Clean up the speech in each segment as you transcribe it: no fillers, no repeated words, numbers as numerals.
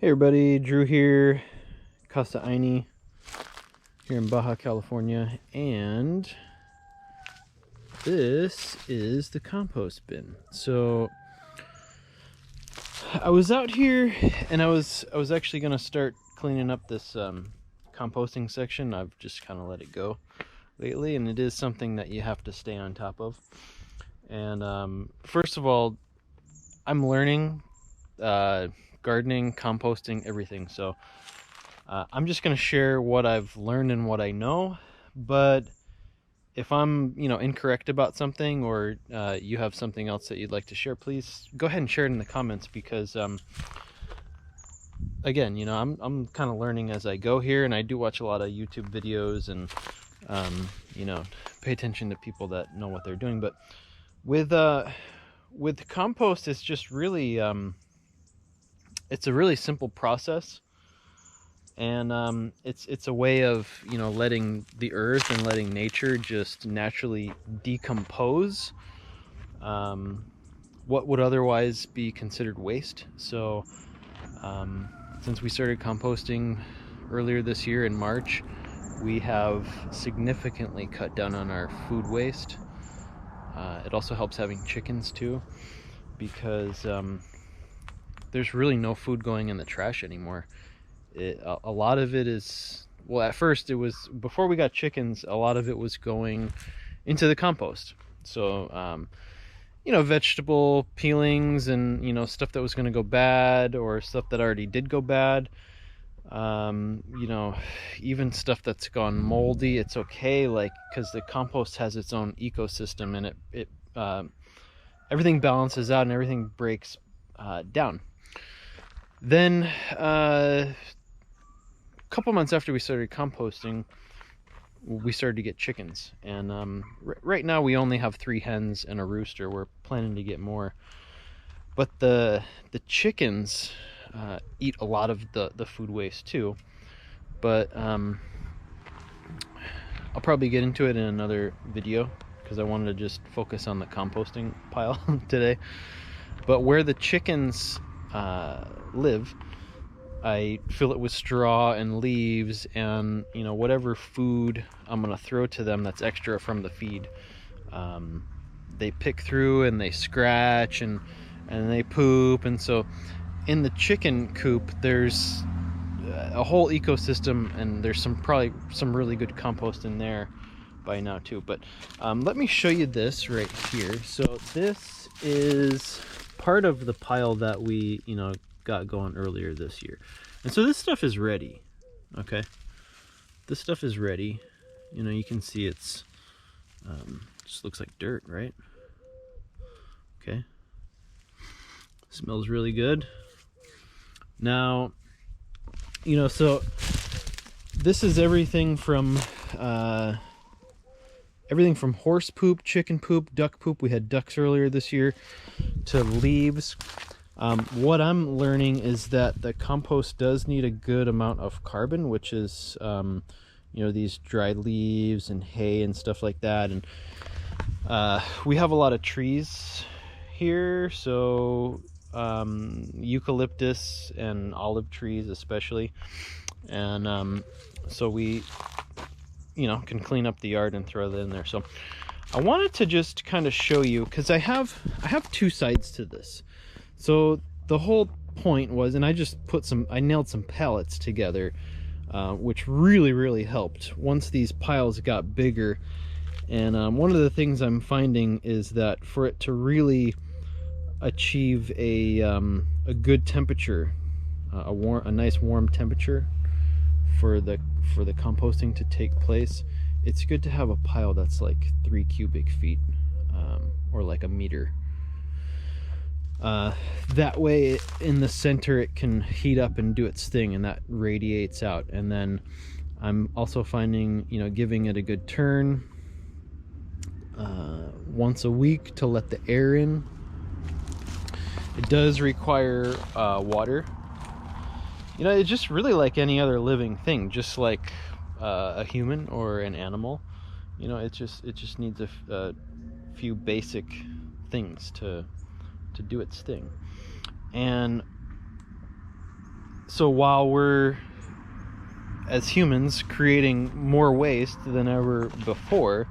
Hey everybody, Drew here, Casa Ayni, here in Baja, California, and this is the compost bin. So I was out here and I was actually gonna start cleaning up this composting section. I've just kind of let it go lately, and it is something that you have to stay on top of. And first of all, I'm learning gardening, composting, everything. So I'm just going to share what I've learned and what I know. But if I'm, incorrect about something, or you have something else that you'd like to share, please go ahead and share it in the comments, because again, I'm kind of learning as I go here, and I do watch a lot of YouTube videos and pay attention to people that know what they're doing. But with compost, it's just really it's a really simple process, and it's a way of letting the earth and letting nature just naturally decompose what would otherwise be considered waste. So since we started composting earlier this year in March, we have significantly cut down on our food waste. It also helps having chickens too, because there's really no food going in the trash anymore. A lot of it is, well, at first it was, before we got chickens, a lot of it was going into the compost. So vegetable peelings and stuff that was going to go bad, or stuff that already did go bad. Even stuff that's gone moldy, it's okay, like, because the compost has its own ecosystem, and it everything balances out and everything breaks down. Then a couple months after we started composting, we started to get chickens, and right now we only have 3 hens and a rooster. We're planning to get more, but the chickens eat a lot of the food waste too. But I'll probably get into it in another video, because I wanted to just focus on the composting pile today. But where the chickens live, I fill it with straw and leaves, and whatever food I'm gonna throw to them that's extra from the feed. They pick through and they scratch and they poop, and so in the chicken coop there's a whole ecosystem, and there's probably some really good compost in there by now too. But let me show you this right here. So this is part of the pile that we got going earlier this year, and so this stuff is ready. Okay, this stuff is ready. You can see it's just looks like dirt, right? Okay, smells really good. Now so this is everything from horse poop, chicken poop, duck poop — we had ducks earlier this year — to leaves. What I'm learning is that the compost does need a good amount of carbon, which is these dried leaves and hay and stuff like that. And we have a lot of trees here, so eucalyptus and olive trees especially, and so we can clean up the yard and throw that in there. So I wanted to just kind of show you, because I have 2 sides to this. So the whole point was, and I nailed some pallets together, which really helped once these piles got bigger. And one of the things I'm finding is that for it to really achieve a good temperature, a nice warm temperature for the composting to take place, it's good to have a pile that's like 3 cubic feet, or like a meter. That way in the center it can heat up and do its thing, and that radiates out. And then I'm also finding giving it a good turn once a week to let the air in. It does require water. It's just really like any other living thing, just like a human or an animal. It just needs a few basic things to do its thing. And So while we're, as humans, creating more waste than ever before,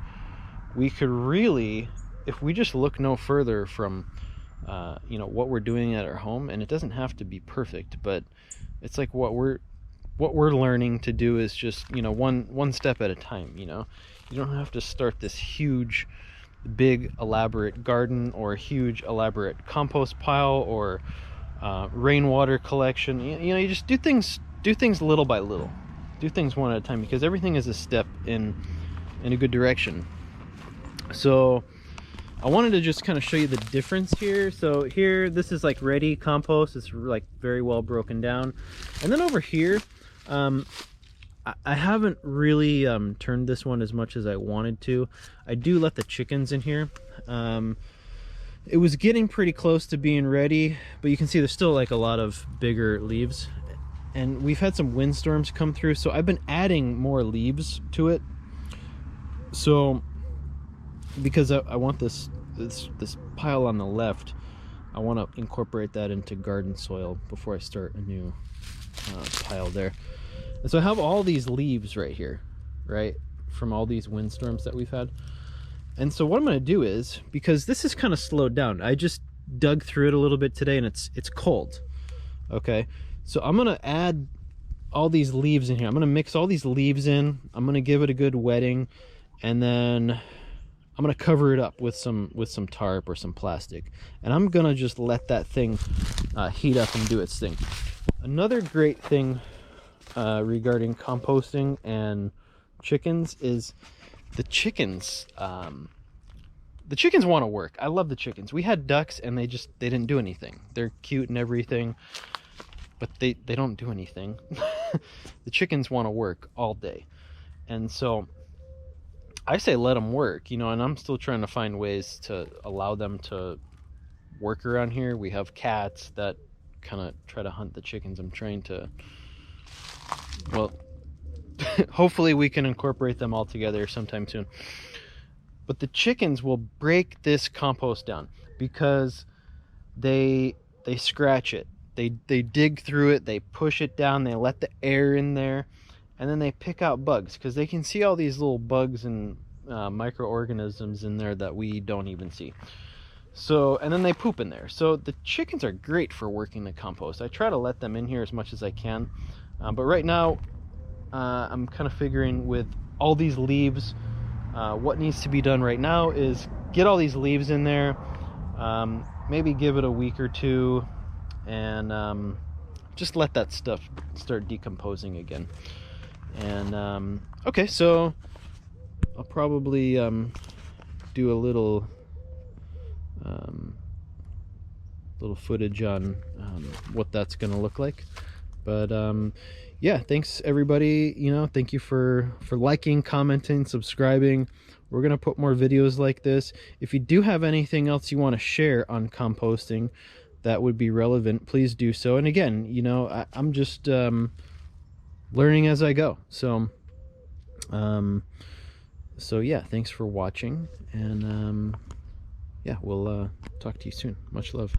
we could really, if we just look no further from you know, what we're doing at our home, and it doesn't have to be perfect, but it's like what we're learning to do is just, you know, one step at a time. You know, you don't have to start this huge, big, elaborate garden or a huge, elaborate compost pile or rainwater collection. You know, you just do things little by little, do things one at a time, because everything is a step in a good direction. So I wanted to just kind of show you the difference here. So here, this is like ready compost. It's like very well broken down. And then over here, I haven't really turned this one as much as I wanted to. I do let the chickens in here. It was getting pretty close to being ready, but you can see there's still like a lot of bigger leaves. And we've had some windstorms come through, so I've been adding more leaves to it. So because I want this pile on the left, I want to incorporate that into garden soil before I start a new pile there. And so I have all these leaves right here, right, from all these windstorms that we've had. And so what I'm going to do is, because this is kind of slowed down, I just dug through it a little bit today, and it's cold. Okay, so I'm going to add all these leaves in here. I'm going to mix all these leaves in. I'm going to give it a good wetting, and then I'm going to cover it up with some tarp or some plastic, and I'm going to just let that thing heat up and do its thing. Another great thing regarding composting and chickens is the chickens. The chickens want to work. I love the chickens. We had ducks, and they didn't do anything. They're cute and everything, but they don't do anything. The chickens want to work all day, and so I say let them work, you know, and I'm still trying to find ways to allow them to work around here. We have cats that kind of try to hunt the chickens. I'm trying to, well, hopefully we can incorporate them all together sometime soon. But the chickens will break this compost down because they scratch it. They dig through it, they push it down, they let the air in there, and then they pick out bugs, because they can see all these little bugs and microorganisms in there that we don't even see. So, and then they poop in there. So the chickens are great for working the compost. I try to let them in here as much as I can, but right now I'm kind of figuring with all these leaves, what needs to be done right now is get all these leaves in there, maybe give it a week or two, and just let that stuff start decomposing again. And okay, so I'll probably do a little footage on what that's gonna look like. But yeah, thanks everybody. You know, thank you for liking, commenting, subscribing. We're gonna put more videos like this. If you do have anything else you want to share on composting that would be relevant, please do so. And again, you know, I'm just learning as I go. So so yeah, thanks for watching, and yeah, we'll talk to you soon. Much love.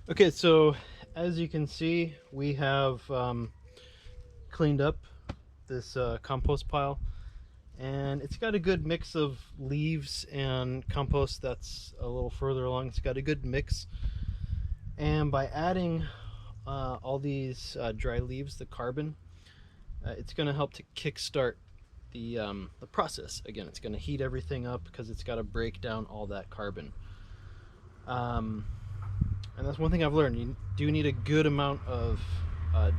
Okay, so as you can see, we have cleaned up this compost pile, and it's got a good mix of leaves and compost that's a little further along. It's got a good mix, and by adding all these dry leaves, the carbon, it's going to help to kickstart the process. Again, it's going to heat everything up because it's got to break down all that carbon. And that's one thing I've learned. You do need a good amount of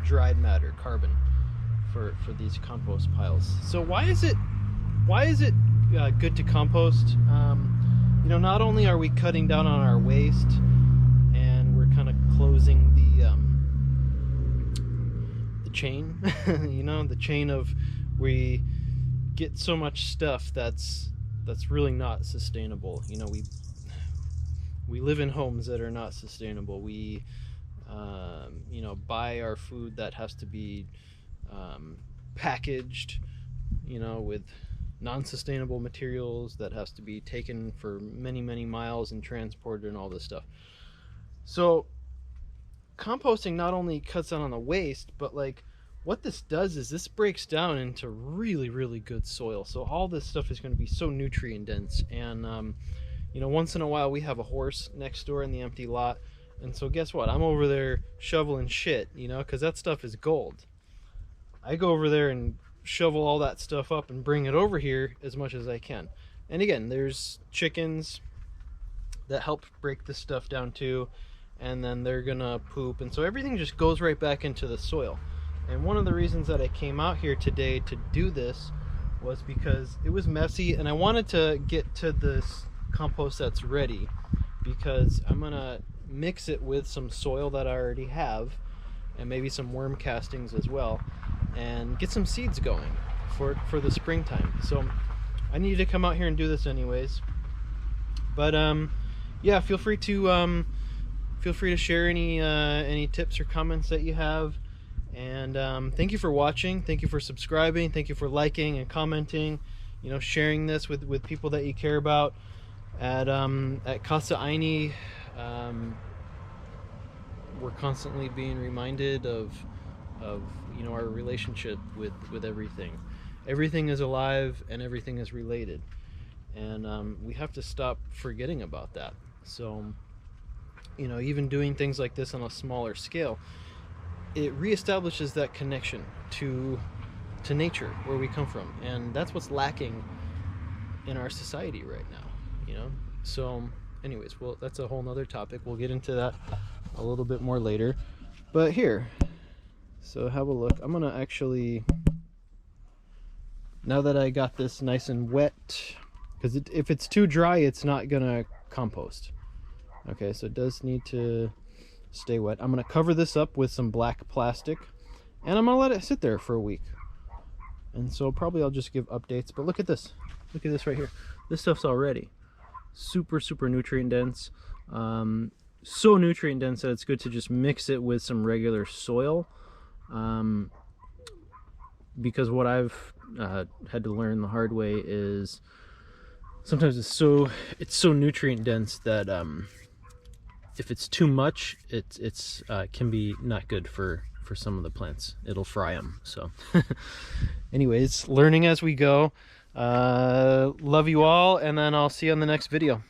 dried matter, carbon, for these compost piles. So why is it good to compost? You know, not only are we cutting down on our waste, and we're kind of closing the chain, you know, the chain of we get so much stuff that's really not sustainable. You know, we live in homes that are not sustainable. We you know, buy our food that has to be packaged, you know, with non-sustainable materials, that has to be taken for many miles and transported and all this stuff. So composting not only cuts down on the waste, but like what this does is this breaks down into really good soil. So all this stuff is going to be so nutrient dense. And you know, once in a while we have a horse next door in the empty lot, and so guess what, I'm over there shoveling shit, you know, because that stuff is gold. I go over there and shovel all that stuff up and bring it over here as much as I can. And again, there's chickens that help break this stuff down too, and then they're gonna poop, and so everything just goes right back into the soil. And one of the reasons that I came out here today to do this was because it was messy, and I wanted to get to this compost that's ready, because I'm gonna mix it with some soil that I already have, and maybe some worm castings as well, and get some seeds going for the springtime. So I needed to come out here and do this anyways. But yeah, feel free to share any tips or comments that you have. And thank you for watching. Thank you for subscribing. Thank you for liking and commenting. You know, sharing this with people that you care about. At Casa Ayni, we're constantly being reminded of you know, our relationship with everything. Everything is alive and everything is related, and we have to stop forgetting about that. So, you know, even doing things like this on a smaller scale, it reestablishes that connection to nature, where we come from, and that's what's lacking in our society right now, you know. So anyways, well, that's a whole nother topic. We'll get into that a little bit more later. But here, so have a look. I'm gonna actually, now that I got this nice and wet, because if it's too dry, it's not gonna compost. Okay, so it does need to stay wet. I'm gonna cover this up with some black plastic, and I'm gonna let it sit there for a week. And so probably I'll just give updates. But look at this. Look at this right here. This stuff's already super nutrient dense. So nutrient dense that it's good to just mix it with some regular soil. Because what I've had to learn the hard way is sometimes it's so nutrient dense that if it's too much, it's can be not good for some of the plants. It'll fry them. So anyways, learning as we go. Love you all, and then I'll see you on the next video.